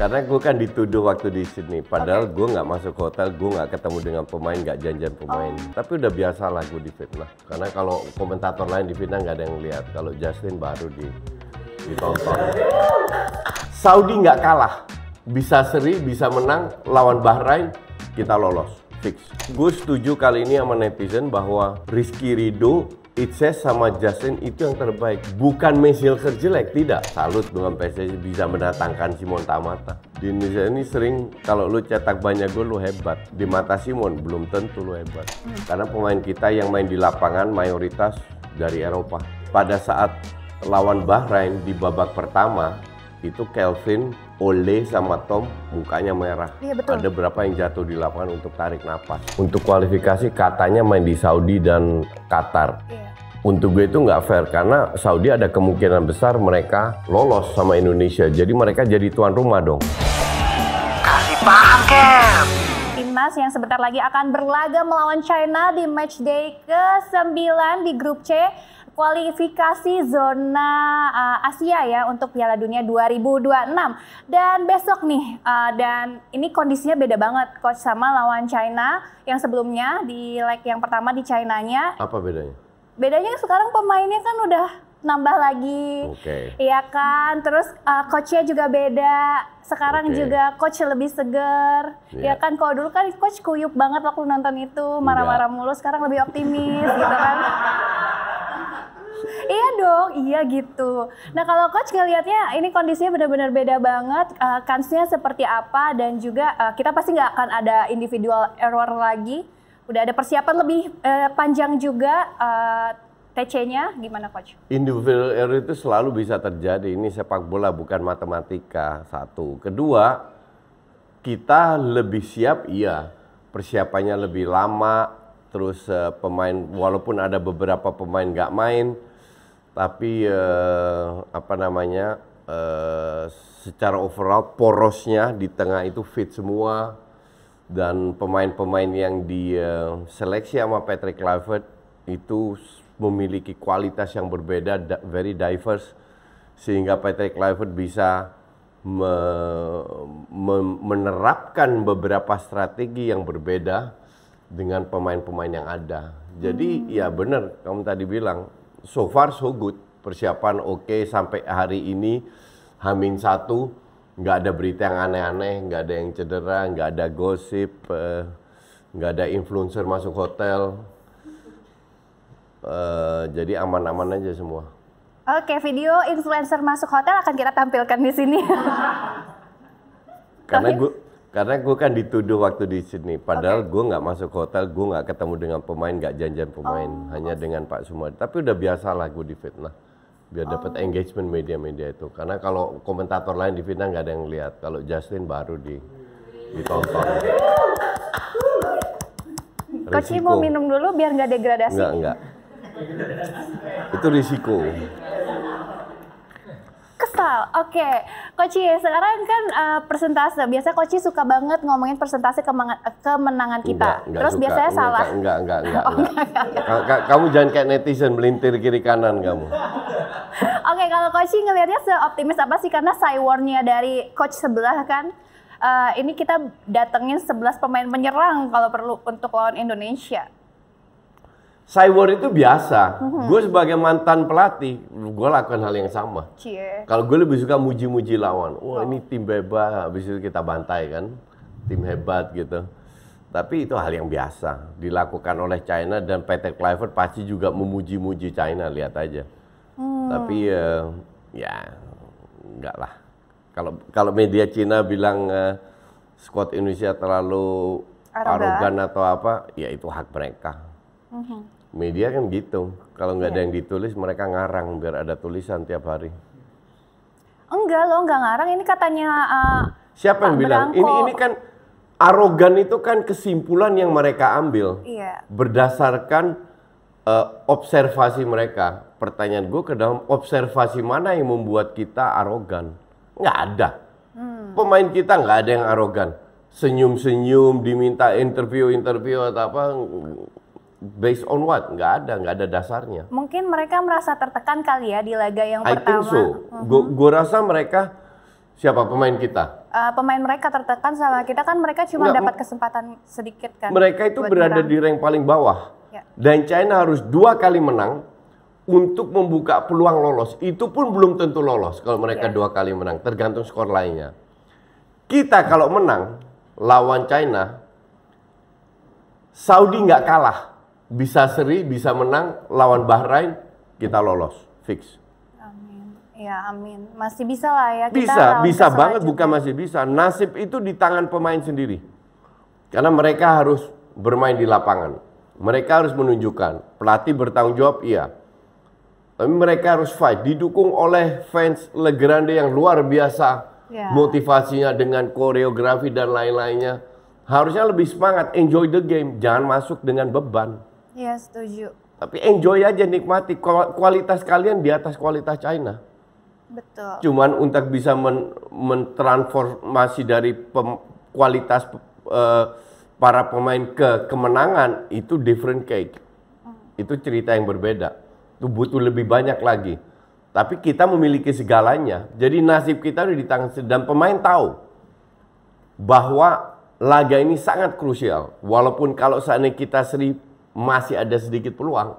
Karena gue kan dituduh waktu di Sydney, padahal gue nggak masuk hotel, gue nggak ketemu dengan pemain, nggak janjian pemain. Tapi udah biasa lah gue difitnah. Karena kalau komentator lain difitnah nggak ada yang lihat. Kalau Justin baru ditonton. Saudi nggak kalah, bisa seri, bisa menang lawan Bahrain, kita lolos, fix. Gue setuju kali ini sama netizen bahwa Rizky Ridho, Itses sama Justin itu yang terbaik. Bukan Messi jelek, tidak. Salut dengan PSSI bisa mendatangkan Simon Tamata. Di Indonesia ini sering kalau lu cetak banyak gol lu hebat. Di mata Simon belum tentu lu hebat. Karena pemain kita yang main di lapangan mayoritas dari Eropa. Pada saat lawan Bahrain di babak pertama itu Kelvin, Ole sama Tom mukanya merah. Iya, betul. Ada berapa yang jatuh di lapangan untuk tarik napas. Untuk kualifikasi katanya main di Saudi dan Qatar. Iya. Untuk gue itu nggak fair karena Saudi ada kemungkinan besar mereka lolos sama Indonesia. Jadi mereka jadi tuan rumah dong. Kasih paham, Kem. Timnas yang sebentar lagi akan berlaga melawan China di matchday ke-9 di grup C. Kualifikasi zona Asia ya untuk Piala Dunia 2026. Dan besok nih, dan ini kondisinya beda banget coach sama lawan China yang sebelumnya di leg yang pertama di China-nya. Apa bedanya? Bedanya sekarang pemainnya kan udah nambah lagi, iya kan. Terus coachnya juga beda. Sekarang juga coach lebih seger, ya kan. Kalau dulu kan coach kuyup banget waktu nonton itu, marah-marah mulu. Sekarang lebih optimis, gitu kan. Iya dong, iya gitu. Nah kalau coach ngelihatnya ini kondisinya benar-benar beda banget, kansnya seperti apa, dan juga kita pasti nggak akan ada individual error lagi. Udah ada persiapan lebih panjang juga. TC-nya gimana coach? Individual error itu selalu bisa terjadi. Ini sepak bola bukan matematika. Satu. Kedua, kita lebih siap, iya. Persiapannya lebih lama. Terus pemain, walaupun ada beberapa pemain nggak main, tapi secara overall porosnya di tengah itu fit semua. Dan pemain-pemain yang diseleksi sama Patrick Kluivert itu memiliki kualitas yang berbeda, very diverse, sehingga Patrick Kluivert bisa menerapkan beberapa strategi yang berbeda dengan pemain-pemain yang ada. Jadi ya benar, kamu tadi bilang, so far so good, persiapan oke, sampai hari ini H-1, nggak ada berita yang aneh-aneh, nggak ada yang cedera, nggak ada gosip, nggak ada influencer masuk hotel. Jadi aman-aman aja semua. Oke, video influencer masuk hotel akan kita tampilkan di sini. Karena gue kan dituduh waktu di Sydney, padahal gue nggak masuk hotel, gue nggak ketemu dengan pemain, nggak janjian pemain, hanya dengan Pak Sumadi. Tapi udah biasa lah gue difitnah, biar dapat engagement media-media itu. Karena kalau komentator lain difitnah nggak ada yang lihat. Kalau Justin baru ditonton. Coach mau minum dulu biar nggak degradasi. Enggak. Itu risiko. Kesal. Oke. Coach, sekarang kan persentase. Biasa Coach suka banget ngomongin persentase kemenangan kita. Enggak Terus suka. biasanya salah. Enggak. Kamu jangan kayak netizen melintir kiri kanan kamu. Oke, kalau Coach ngelihatnya seoptimis apa sih? Karena Saiwornya dari coach sebelah kan. Ini kita datengin 11 pemain penyerang kalau perlu untuk lawan Indonesia. Saiwor itu biasa. Gue sebagai mantan pelatih, gue lakukan hal yang sama. Kalau gue lebih suka muji-muji lawan. Wah, ini tim hebat, habis itu kita bantai kan. Tim hebat gitu. Tapi itu hal yang biasa. Dilakukan oleh China, dan Patrick Kluivert pasti juga memuji-muji China, lihat aja. Tapi ya enggak lah. Kalau media Cina bilang squad Indonesia terlalu arogan atau apa, ya itu hak mereka. Media kan gitu, kalau nggak ada yang ditulis mereka ngarang biar ada tulisan tiap hari. Enggak loh, nggak ngarang. Ini katanya siapa yang bilang? Ini kan arogan, itu kan kesimpulan yang mereka ambil berdasarkan observasi mereka. Pertanyaan gue ke dalam observasi mana yang membuat kita arogan? Nggak ada. Pemain kita nggak ada yang arogan. Senyum-senyum, diminta interview atau apa. Based on what? Nggak ada dasarnya. Mungkin mereka merasa tertekan kali ya di laga yang pertama. I think so. Gue rasa mereka Siapa pemain kita? Pemain mereka tertekan sama kita kan mereka cuma Nggak, dapat kesempatan sedikit kan. Mereka itu buat berada nyerang. di rank paling bawah. Ya. Dan China harus 2 kali menang untuk membuka peluang lolos. Itu pun belum tentu lolos kalau mereka 2 kali menang, tergantung skor lainnya. Kita kalau menang lawan China, Saudi nggak kalah. Bisa seri, bisa menang lawan Bahrain, kita lolos, fix. Amin. Ya, amin. Masih bisa lah ya. Kita Bisa, round bisa ke banget, selanjutnya. bukan masih bisa. Nasib itu di tangan pemain sendiri. Karena mereka harus bermain di lapangan. Mereka harus menunjukkan. Pelatih bertanggung jawab, iya. Tapi mereka harus fight. Didukung oleh fans Legrande yang luar biasa. Ya. Motivasinya dengan koreografi dan lain-lainnya. Harusnya lebih semangat, enjoy the game. Jangan masuk dengan beban. Iya, setuju. Tapi enjoy aja, nikmati. Kualitas kalian di atas kualitas China. Betul. Cuman untuk bisa mentransformasi dari kualitas para pemain ke kemenangan, itu different cake. Itu cerita yang berbeda. Itu butuh lebih banyak lagi. Tapi kita memiliki segalanya. Jadi nasib kita udah di tangan dan pemain tahu bahwa laga ini sangat krusial. Walaupun kalau seandainya kita seri masih ada sedikit peluang.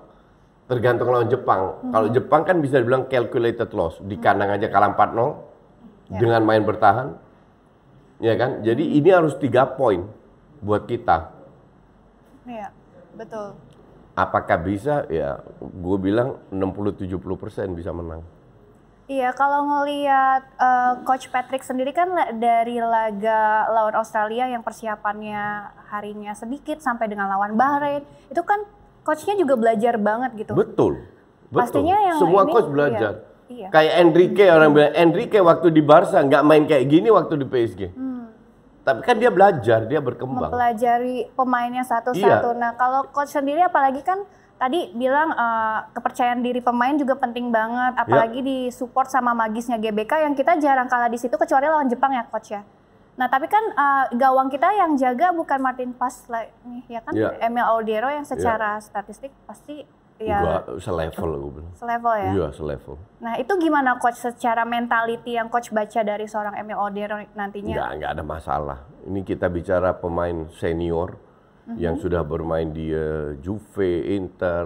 Tergantung lawan Jepang. Kalau Jepang kan bisa dibilang calculated loss. Di kandang aja kalah 4-0 dengan main bertahan. Ya kan? Jadi ini harus 3 poin buat kita. Iya, betul. Apakah bisa? Ya, gue bilang 60-70% bisa menang. Iya, kalau ngelihat Coach Patrick sendiri kan dari laga lawan Australia yang persiapannya harinya sedikit sampai dengan lawan Bahrain, itu kan coachnya juga belajar banget gitu. Betul. Pastinya yang Semua ini, coach belajar. Iya. Kayak Enrique, orang bilang Enrique waktu di Barca nggak main kayak gini waktu di PSG. Tapi kan dia belajar, dia berkembang. Mempelajari pemainnya satu-satu. Iya. Nah, kalau coach sendiri apalagi kan tadi bilang kepercayaan diri pemain juga penting banget, apalagi disupport sama magisnya GBK yang kita jarang kalah di situ kecuali lawan Jepang ya coach ya. Nah, tapi kan gawang kita yang jaga bukan Martin Paes nih ya kan, Emil Audero yang secara statistik pasti ya Gua selevel gue bilang. selevel ya. Iya, selevel. Nah, itu gimana coach secara mentality yang coach baca dari seorang Emil Audero nantinya? Nggak ada masalah. Ini kita bicara pemain senior yang sudah bermain di Juve, Inter,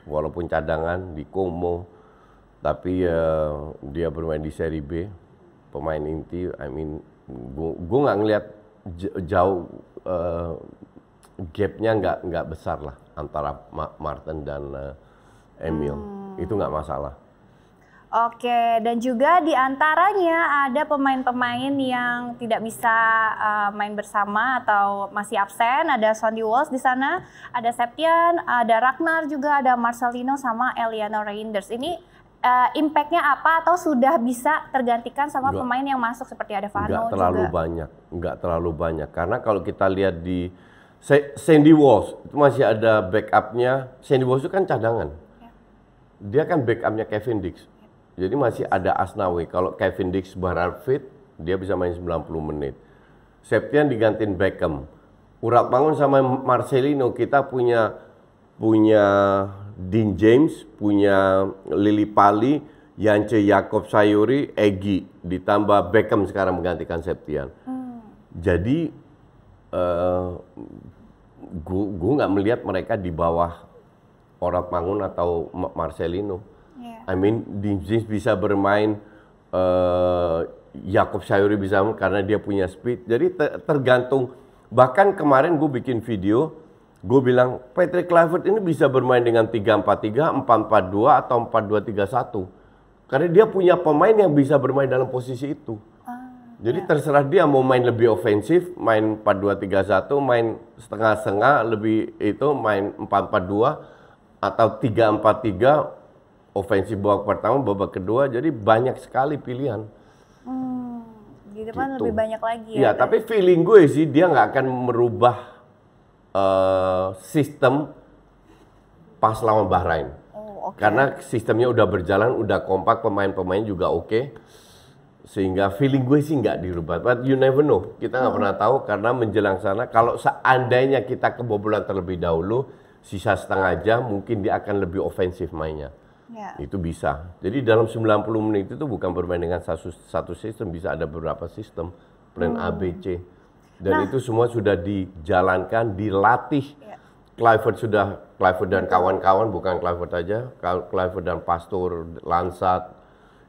walaupun cadangan di Como, tapi dia bermain di Serie B, pemain inti. Gue nggak ngelihat jauh gapnya nggak besar lah antara Martin dan Emil. Itu nggak masalah. Oke, dan juga di antaranya ada pemain-pemain yang tidak bisa main bersama atau masih absen. Ada Sonny Walsh di sana, ada Septian, ada Ragnar juga, ada Marcelino sama Eliano Reinders. Ini impact-nya apa atau sudah bisa tergantikan sama pemain yang masuk seperti ada Vano Nggak juga? terlalu banyak. Karena kalau kita lihat di Sandy Walsh, itu masih ada backup-nya. Sandy Walsh itu kan cadangan. Dia kan backup-nya Kevin Dix. Jadi masih ada Asnawi. Kalau Kevin Dix berharap fit, dia bisa main 90 menit. Septian digantiin Beckham. Urat Mangun sama Marcelino, kita punya Dean James, punya Lili Pali, Yance Jakob Sayuri, Egy. Ditambah Beckham sekarang menggantikan Septian. Jadi gue nggak melihat mereka di bawah Urat Mangun atau Marcelino. Dean James bisa bermain, Jakob Sayuri bisa karena dia punya speed. Jadi tergantung. Bahkan kemarin gue bikin video, gue bilang Patrick Kluivert ini bisa bermain dengan 3-4-3, 4-4-2 atau 4-2-3-1. Karena dia punya pemain yang bisa bermain dalam posisi itu. Jadi terserah dia mau main lebih ofensif, main 4-2-3-1, main setengah-setengah, lebih itu main 4-4-2 atau 3-4-3. Ofensif babak pertama, babak kedua, jadi banyak sekali pilihan. Gitu kan lebih banyak lagi ya. Tapi feeling gue sih dia nggak akan merubah sistem pas lawan Bahrain. Karena sistemnya udah berjalan, udah kompak, pemain-pemain juga oke. Sehingga feeling gue sih nggak dirubah. But you never know, kita nggak pernah tahu karena menjelang sana. Kalau seandainya kita kebobolan terlebih dahulu, sisa setengah jam mungkin dia akan lebih ofensif mainnya. Ya. Itu bisa. Jadi dalam 90 menit itu bukan bermain dengan satu sistem, bisa ada beberapa sistem, plan A, B, C. Dan itu semua sudah dijalankan, dilatih. Ya. Clifford dan kawan-kawan, bukan Clifford aja, Clifford dan Pastor, Lansat,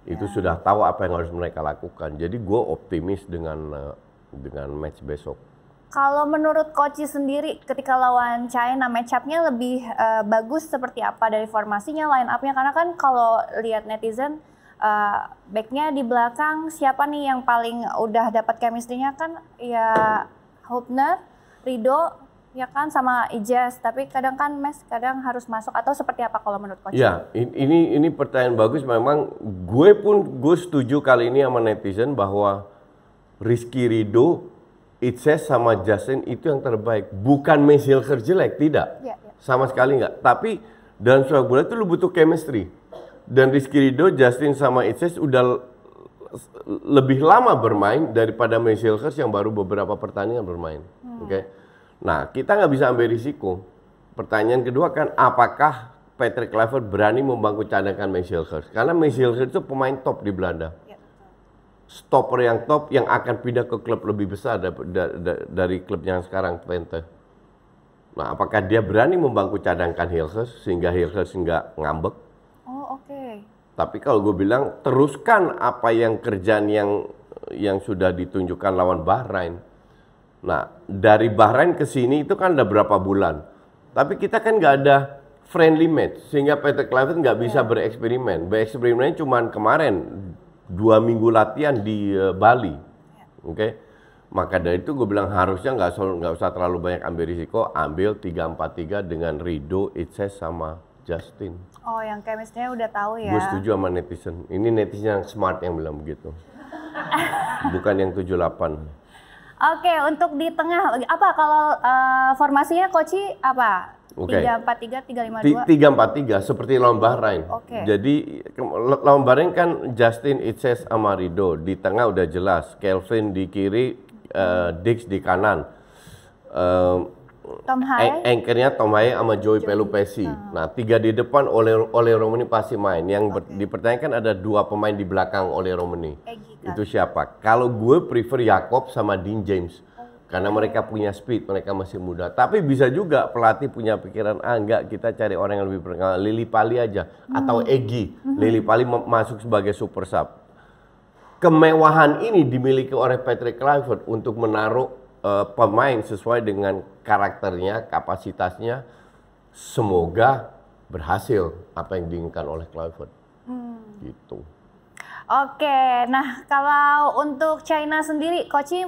itu sudah tahu apa yang harus mereka lakukan. Jadi gue optimis dengan match besok. Kalau menurut Coach sendiri ketika lawan China match up-nya lebih bagus seperti apa dari formasinya, line up-nya? Karena kan kalau lihat netizen back-nya di belakang siapa nih yang paling udah dapat chemistry-nya kan ya Hubner, Rido, ya kan sama Ijaz. Tapi kadang kan kadang harus masuk atau seperti apa kalau menurut Coach? Ya, ini pertanyaan bagus. Memang gue setuju kali ini sama netizen bahwa Rizky Ridho, Ijaz sama Justin itu yang terbaik. Bukan Mace Hilker jelek, tidak. Ya. Sama sekali enggak. Tapi dalam sepak bola itu lu butuh chemistry. Dan Rizky Ridho, Justin sama Ijaz udah lebih lama bermain daripada Mace Hilker yang baru beberapa pertandingan bermain. Oke. Nah, kita nggak bisa ambil risiko. Pertanyaan kedua kan, apakah Patrick Kluivert berani membangku cadangan Mace Hilker? Karena Mace Hilker itu pemain top di Belanda. Ya. Stopper yang top yang akan pindah ke klub lebih besar dari klub yang sekarang, Twente. Nah, apakah dia berani membangku cadangkan Hilker sehingga Hilker nggak ngambek? Oh, oke. Tapi kalau gue bilang, teruskan apa yang kerjaan yang sudah ditunjukkan lawan Bahrain. Nah, dari Bahrain ke sini itu kan ada berapa bulan. Tapi kita kan nggak ada friendly match, sehingga Patrick Kluivert nggak bisa bereksperimen. Bereksperimennya cuma kemarin, 2 minggu latihan di Bali. Oke. Maka dari itu gue bilang harusnya nggak usah terlalu banyak ambil risiko, ambil 3-4-3 dengan Ridho, Ijaz sama Justin. Oh, yang chemistry-nya udah tahu ya. Gue setuju sama netizen. Ini netizen yang smart yang bilang begitu. Bukan yang 78. Oke, untuk di tengah apa kalau formasinya Coach apa? Oke. 3-4-3, 3-5-2. 3-4-3 seperti lawan Bahrain. Oke. Jadi lawan Bahrain kan Justin, Ijaz sama Ridho. Di tengah udah jelas, Kelvin di kiri, Dix di kanan. Tom Hai. Anchornya Tom Hai sama Joey Pelupesi. Nah, 3 di depan oleh Romani pasti main. Yang dipertanyakan ada 2 pemain di belakang oleh Romani. Itu siapa? Kalau gue prefer Jakob sama Dean James. Karena mereka punya speed, mereka masih muda. Tapi bisa juga pelatih punya pikiran, enggak, kita cari orang yang lebih berpengalaman. Lili Pali aja, atau Egy. Lili Pali masuk sebagai super sub. Kemewahan ini dimiliki oleh Patrick Kluivert untuk menaruh pemain sesuai dengan karakternya, kapasitasnya. Semoga berhasil apa yang diinginkan oleh Kluivert. Gitu. Oke, nah kalau untuk China sendiri, Coach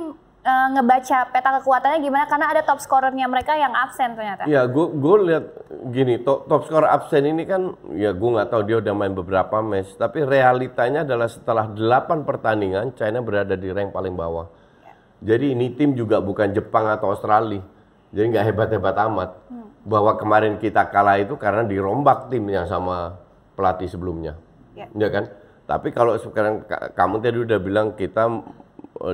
ngebaca peta kekuatannya gimana? Karena ada top scorernya mereka yang absen ternyata. Ya, gue lihat gini, top scorer absen ini kan, ya gue nggak tahu dia udah main beberapa match, tapi realitanya adalah setelah 8 pertandingan, China berada di rank paling bawah. Jadi ini tim juga bukan Jepang atau Australia, jadi nggak hebat-hebat amat. Bahwa kemarin kita kalah itu karena dirombak timnya sama pelatih sebelumnya, ya kan? Tapi kalau sekarang kamu tadi udah bilang kita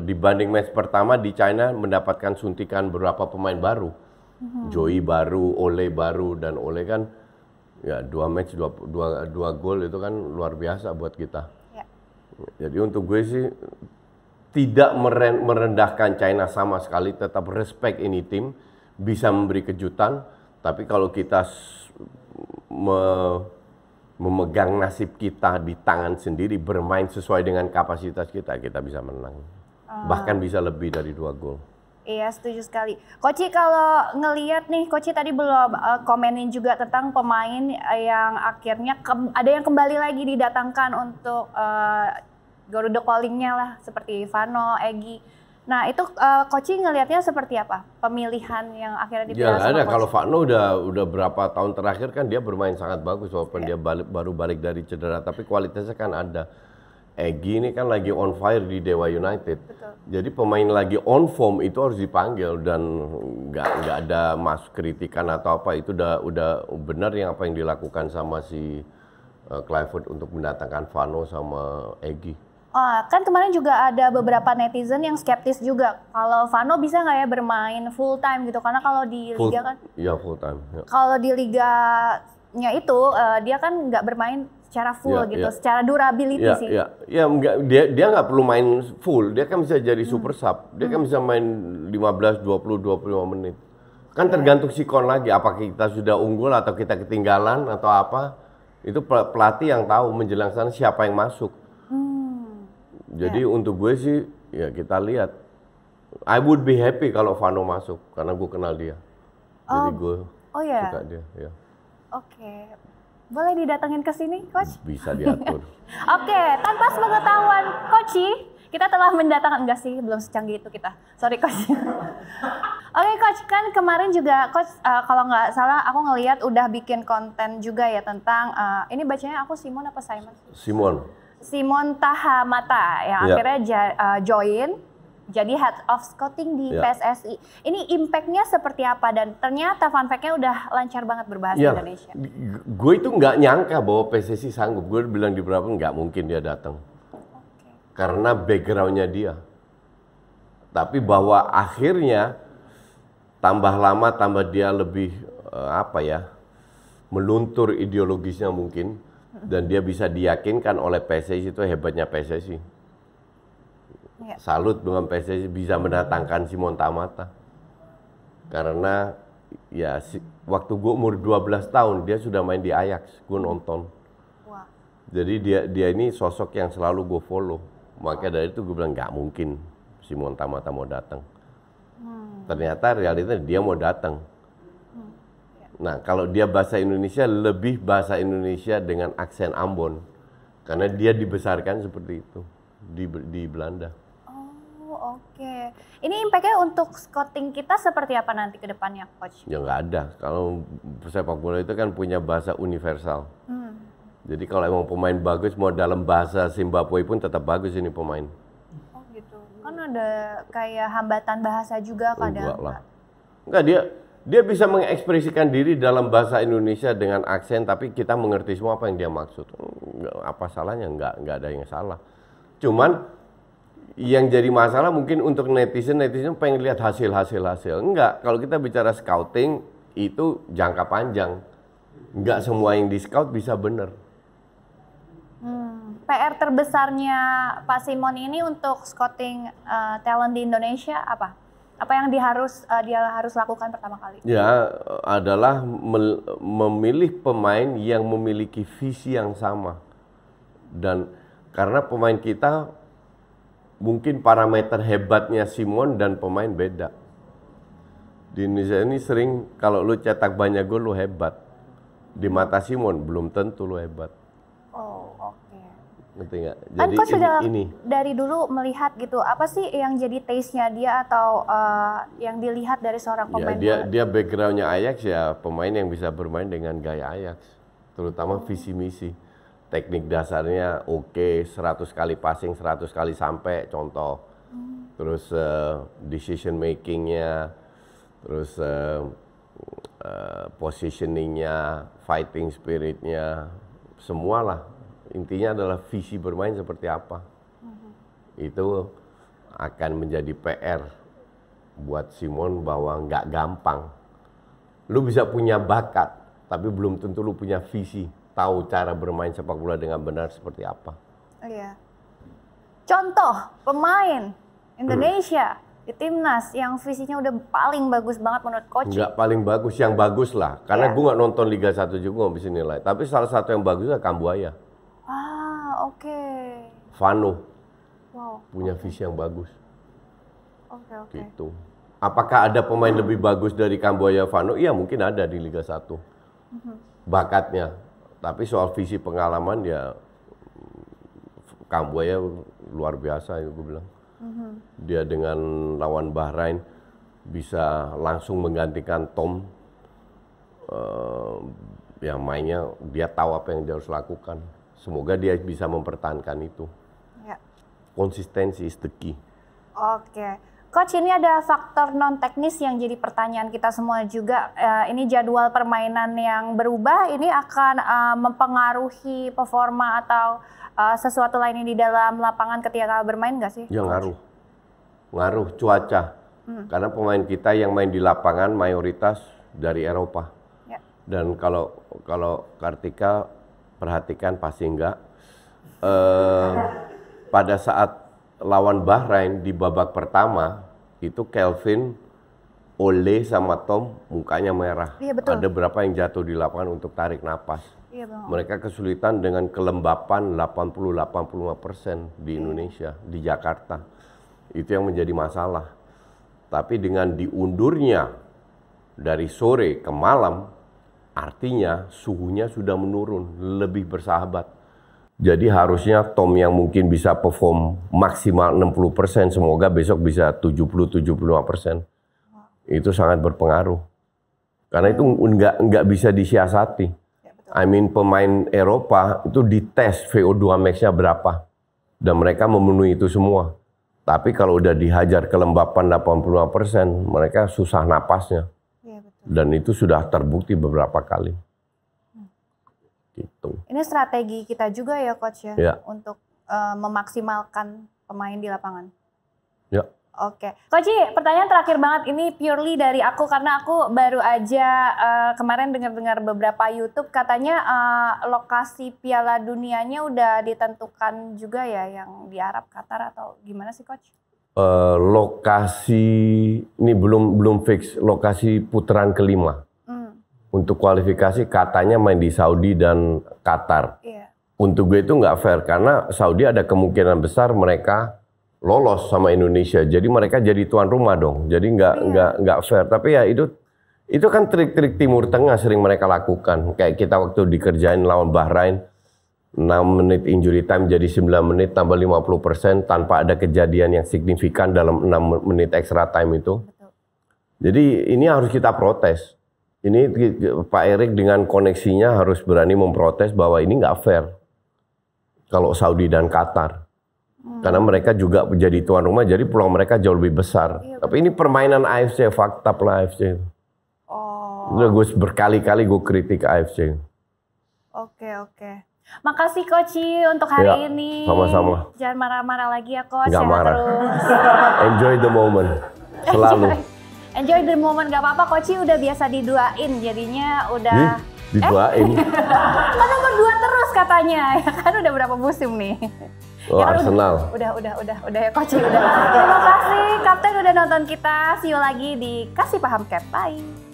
dibanding match pertama di China mendapatkan suntikan beberapa pemain baru, Joey baru, Ole baru, dan Ole kan ya 2 match 2 gol itu kan luar biasa buat kita. Ya. Jadi untuk gue sih tidak merendahkan China sama sekali, tetap respect ini tim, bisa memberi kejutan. Tapi kalau kita memegang nasib kita di tangan sendiri, bermain sesuai dengan kapasitas kita bisa menang. Bahkan bisa lebih dari 2 gol. Iya, setuju sekali. Coach, kalau ngelihat nih, Coach tadi belum komenin juga tentang pemain yang akhirnya ada yang kembali lagi didatangkan untuk Garuda Calling-nya lah, seperti Vano, Egy. Nah, itu Coach ngelihatnya seperti apa? Pemilihan yang akhirnya dipilih sama ada. Coach? Kalau Vano udah berapa tahun terakhir kan dia bermain sangat bagus walaupun dia baru balik dari cedera, tapi kualitasnya kan ada. Egy ini kan lagi on fire di Dewa United. Betul. Jadi pemain lagi on form itu harus dipanggil dan nggak ada kritikan atau apa. Itu udah benar yang apa yang dilakukan sama si Kluivert untuk mendatangkan Vano sama Egy. Kan kemarin juga ada beberapa netizen yang skeptis juga kalau Vano bisa nggak ya bermain full time gitu, karena kalau di liga kan iya full time ya. kalau di liganya itu dia kan nggak bermain secara full Ya, gitu, ya. secara durability Ya, sih. ya enggak, dia nggak perlu main full, dia kan bisa jadi super sub, dia kan bisa main 15, 20, 25 menit. Kan tergantung sikon lagi, apakah kita sudah unggul atau kita ketinggalan atau apa, itu pelatih yang tahu menjelang sana siapa yang masuk. Jadi untuk gue sih, ya kita lihat. I would be happy kalau Vano masuk, karena gue kenal dia. Jadi gue Oh ya, suka dia, ya. oke. Boleh didatengin ke sini, Coach? Bisa diatur. Oke, tanpa sepengetahuan Coach, kita telah mendatangkan, enggak sih, belum secanggih itu kita. Sorry Coach. Oke Coach, kan kemarin juga Coach, kalau nggak salah aku ngelihat udah bikin konten juga ya tentang, ini bacanya aku Simon apa Simon? Simon Tahamata yang Ya. akhirnya join jadi head of scouting di Ya. PSSI. Ini impact-nya seperti apa dan ternyata fun fact-nya udah lancar banget berbahasa Ya, Indonesia. gue itu nggak nyangka bahwa PSSI sanggup. Gue bilang di berapa nggak mungkin dia datang. Karena background-nya dia. Tapi bahwa akhirnya tambah lama tambah dia lebih meluntur ideologisnya mungkin. Dan dia bisa diyakinkan oleh PSSI, itu hebatnya PSSI. Ya. Salut dengan PSSI bisa mendatangkan Simon Tahamata. Karena ya waktu gue umur 12 tahun dia sudah main di Ajax, gue nonton. Wah. Jadi dia ini sosok yang selalu gue follow. Makanya dari itu gue bilang nggak mungkin Simon Tahamata mau datang. Ternyata realitanya dia mau datang. Nah kalau dia bahasa Indonesia lebih bahasa Indonesia dengan aksen Ambon. Karena dia dibesarkan seperti itu di Belanda. Oke, ini impact-nya untuk scouting kita seperti apa nanti ke depannya, Coach? Ya nggak ada. Kalau sepak bola itu kan punya bahasa universal. Jadi kalau emang pemain bagus, mau dalam bahasa Zimbabwe pun tetap bagus ini pemain. Oh gitu. Kan ada kayak hambatan bahasa juga kadang. Enggak lah. Enggak, dia bisa mengekspresikan diri dalam bahasa Indonesia dengan aksen, tapi kita mengerti semua apa yang dia maksud. Apa salahnya? Enggak ada yang salah. Cuman yang jadi masalah mungkin untuk netizen pengen lihat hasil. Enggak, kalau kita bicara scouting itu jangka panjang. Enggak semua yang di scout bisa benar. PR terbesarnya Pak Simon ini untuk scouting talent di Indonesia apa? Apa yang dia harus lakukan pertama kali? Ya, adalah memilih pemain yang memiliki visi yang sama. Dan karena pemain kita mungkin parameter hebatnya Simon dan pemain beda. Di Indonesia ini sering kalau lu cetak banyak gol lu hebat. Di mata Simon belum tentu lu hebat. Oh, oke. Ngerti nggak? Kan Jadi Coach sudah ini dari dulu melihat gitu, apa sih yang jadi taste-nya dia atau yang dilihat dari seorang pemain ya, bola? dia background-nya Ajax ya pemain yang bisa bermain dengan gaya Ajax. Terutama visi misi. Teknik dasarnya oke, 100 kali passing, 100 kali sampai contoh. Terus decision makingnya, terus positioningnya, fighting spiritnya, semualah. Intinya adalah visi bermain seperti apa. Itu akan menjadi PR buat Simon bahwa nggak gampang. Lu bisa punya bakat, tapi belum tentu lu punya visi. Tahu cara bermain sepak bola dengan benar seperti apa. Iya. Contoh pemain Indonesia di timnas yang visinya udah paling bagus banget menurut Coach. Nggak paling bagus, yang bagus lah. Karena Iya. gue nggak nonton Liga 1 juga nggak bisa nilai. Tapi salah satu yang bagus adalah Kambuaya. Oke. Vano Wow. punya visi yang bagus. Oke. Gitu. Apakah ada pemain lebih bagus dari Kambuaya Vano? Iya mungkin ada di Liga 1. Bakatnya. Tapi soal visi pengalaman ya Kambuaya luar biasa ya gue bilang. Dia dengan lawan Bahrain bisa langsung menggantikan Tom. Yang mainnya dia tahu apa yang dia harus lakukan. Semoga dia bisa mempertahankan itu. Ya. Konsistensi is the key. Oke. Coach, ini ada faktor non teknis yang jadi pertanyaan kita semua juga. Ini jadwal permainan yang berubah, ini akan mempengaruhi performa atau sesuatu lain di dalam lapangan ketika bermain nggak sih? Ya ngaruh cuaca. Karena pemain kita yang main di lapangan mayoritas dari Eropa. Ya. Dan kalau Kartika perhatikan pasti enggak. Pada saat lawan Bahrain di babak pertama, itu Kelvin, Ole sama Tom mukanya merah. Iya, betul. Ada berapa yang jatuh di lapangan untuk tarik napas. Iya, Bang. Mereka kesulitan dengan kelembapan 80-85% di Indonesia, di Jakarta. Itu yang menjadi masalah. Tapi dengan diundurnya dari sore ke malam, artinya suhunya sudah menurun, lebih bersahabat. Jadi harusnya Tom yang mungkin bisa perform maksimal 60%, semoga besok bisa 70-75%. Itu sangat berpengaruh. Karena itu nggak bisa disiasati. I mean pemain Eropa itu dites VO2 max-nya berapa. Dan mereka memenuhi itu semua. Tapi kalau udah dihajar kelembapan 85%, mereka susah napasnya. Dan itu sudah terbukti beberapa kali. Gitu. Ini strategi kita juga ya Coach ya, Ya. untuk memaksimalkan pemain di lapangan. Ya. Oke, Coach, pertanyaan terakhir banget ini purely dari aku karena aku baru aja kemarin dengar-dengar beberapa YouTube katanya lokasi Piala Dunianya udah ditentukan juga ya yang di Arab Qatar atau gimana sih Coach? Lokasi ini belum fix lokasi putaran kelima. Untuk kualifikasi katanya main di Saudi dan Qatar. Iya. Untuk gue itu nggak fair karena Saudi ada kemungkinan besar mereka lolos sama Indonesia. Jadi mereka jadi tuan rumah dong. Jadi nggak fair. Tapi ya itu kan trik-trik Timur Tengah sering mereka lakukan. Kayak kita waktu dikerjain lawan Bahrain 6 menit injury time jadi 9 menit tambah 50% tanpa ada kejadian yang signifikan dalam 6 menit extra time itu. Betul. Jadi ini harus kita protes. Ini Pak Erik dengan koneksinya harus berani memprotes bahwa ini nggak fair kalau Saudi dan Qatar. Karena mereka juga menjadi tuan rumah, jadi peluang mereka jauh lebih besar. Iya, tapi ini permainan AFC, fakta lah AFC. Udah gue berkali-kali gue kritik AFC. Oke. Makasih Coach untuk hari ini. Sama-sama. Jangan marah-marah lagi ya Coach. Nggak Sehat marah. terus. Enjoy the moment. Selalu. Enjoy the moment, gak apa-apa Coach udah biasa diduain jadinya udah Diduain. kan nomor 2 terus katanya ya kan udah berapa musim nih. Oh, Ya kan Arsenal. Udah ya Coach udah. Terima kasih Kapten udah nonton kita. See you lagi di Kasih Paham Cap. Bye.